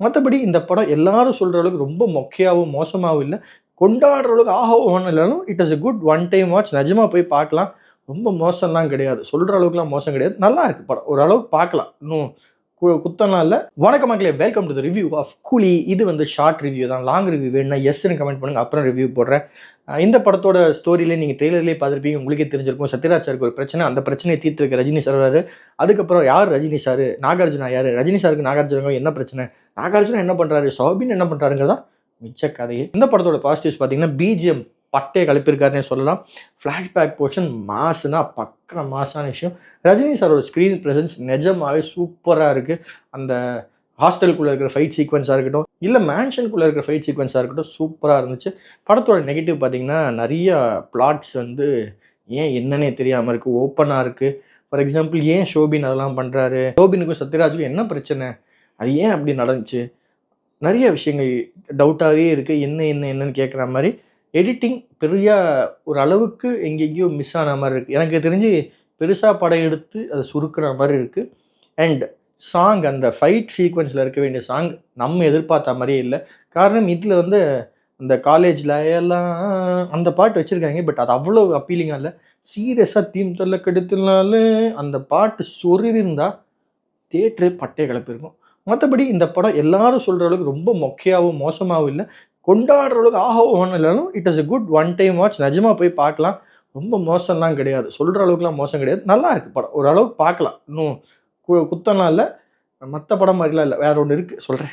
மற்றபடி இந்த படம் எல்லாரும் சொல்கிற அளவுக்கு ரொம்ப மொக்கையாகவும் மோசமாகவும் இல்லை, கொண்டாடுற அளவுக்கு ஓஹோன்னு இல்லைனாலும் it is a good one time watch. நிஜமாக போய் பார்க்கலாம். ரொம்ப மோசம்லாம் கிடையாது, சொல்கிற அளவுக்குலாம் மோசம் கிடையாது, நல்லா இருக்குது படம், ஓரளவுக்கு பார்க்கலாம், இன்னும் குத்தம்லாம் இல்லை. வணக்கம் மக்களே, welcome to the review of Coolie. இது வந்து ஷார்ட் ரிவ்யூ தான், லாங் ரிவ்யூ வேணும்னா எஸ்ன்னு கமெண்ட் பண்ணுங்கள், அப்புறம் ரிவ்யூ போடுறேன். இந்த படத்தோட ஸ்டோரியிலே நீங்கள் ட்ரெய்லர்லேயே பார்த்துருப்பீங்க, உங்களுக்கே தெரிஞ்சிருக்கும். சத்யராஜ் சாருக்கு ஒரு பிரச்சனை, அந்த பிரச்சனையை தீர்த்து வைக்க ரஜினி சார் வராரு. அதுக்கப்புறம் யார் ரஜினி சார், நாகார்ஜுனா யார், ரஜினி சாருக்கு நாகார்ஜுனாக்கும் என்ன பிரச்சனை, நாகார்ஜுனா என்ன பண்ணுறாரு, சௌபின் என்ன பண்ணுறாருங்கிறதா மிச்ச கதையே. இந்த படத்தோட பாசிட்டிவ்ஸ் பார்த்தீங்கன்னா பிஜிஎம் பட்டையை கலப்பிருக்காருன்னே சொல்லலாம். ஃப்ளாஷ்பேக் போர்ஷன் மாசுனா பக்கா மாசான விஷயம். ரஜினி சாரோட ஸ்க்ரீன் ப்ரெசன்ஸ் நிஜமாகவே சூப்பராக இருக்குது. அந்த ஹாஸ்டலுக்குள்ளே இருக்கிற ஃபைட் சீக்வன்ஸாக இருக்கட்டும், இல்லை மேன்ஷனுக்குள்ளே இருக்கிற ஃபைட் சீக்வன்ஸாக இருக்கட்டும், சூப்பராக இருந்துச்சு. படத்தோட நெகட்டிவ் பார்த்தீங்கன்னா நிறைய பிளாட்ஸ் வந்து ஏன் என்னன்னே தெரியாமல் இருக்குது, ஓப்பனாக இருக்குது. ஃபார் எக்ஸாம்பிள், ஏன் ஷோபின் அதெல்லாம் பண்ணுறாரு, ஷோபினுக்கும் சத்யராஜுக்கும் என்ன பிரச்சனை, அது ஏன் அப்படி நடந்துச்சு, நிறைய விஷயங்கள் டவுட்டாகவே இருக்குது. என்னன்னு கேட்குற மாதிரி எடிட்டிங் பெரிய ஒரு அளவுக்கு எங்கெங்கேயோ மிஸ் ஆன மாதிரி இருக்குது. எனக்கு தெரிஞ்சு பெருசாக படம் எடுத்து அதை சுருக்கிற மாதிரி இருக்குது. அண்ட் சாங், அந்த ஃபைட் சீக்வன்ஸில் இருக்க வேண்டிய சாங் நம்ம எதிர்பார்த்த மாதிரியே இல்லை. காரணம், இதில் வந்து அந்த காலேஜில் எல்லாம் அந்த பாட்டு வச்சுருக்காங்க, பட் அது அவ்வளோ அப்பீலிங்காக இல்லை. சீரியஸாக தீம் தொல்லை கெடுத்துனால அந்த பாட்டு சொருவிருந்தால் தியேட்டரே பட்டையை கிளப்பிருக்கும். மற்றபடி இந்த படம் எல்லாரும் சொல்கிற அளவுக்கு ரொம்ப மொக்கையாகவும் மோசமாகவும் இல்லை, கொண்டாடுற அளவுக்கு ஓஹோன்னு இல்லைனாலும் it is a good one time watch. நிஜமாக போய் பார்க்கலாம், ரொம்ப மோசம்லாம் கிடையாது, சொல்கிற அளவுக்குலாம் மோசம் கிடையாது, நல்லா இருக்குது படம், ஓரளவுக்கு பார்க்கலாம், இன்னும் குத்தம்லாம் இல்லை, மற்ற படம் மாதிரிலாம் இல்லை. வேற ஒன்று இருக்குது, சொல்கிறேன்.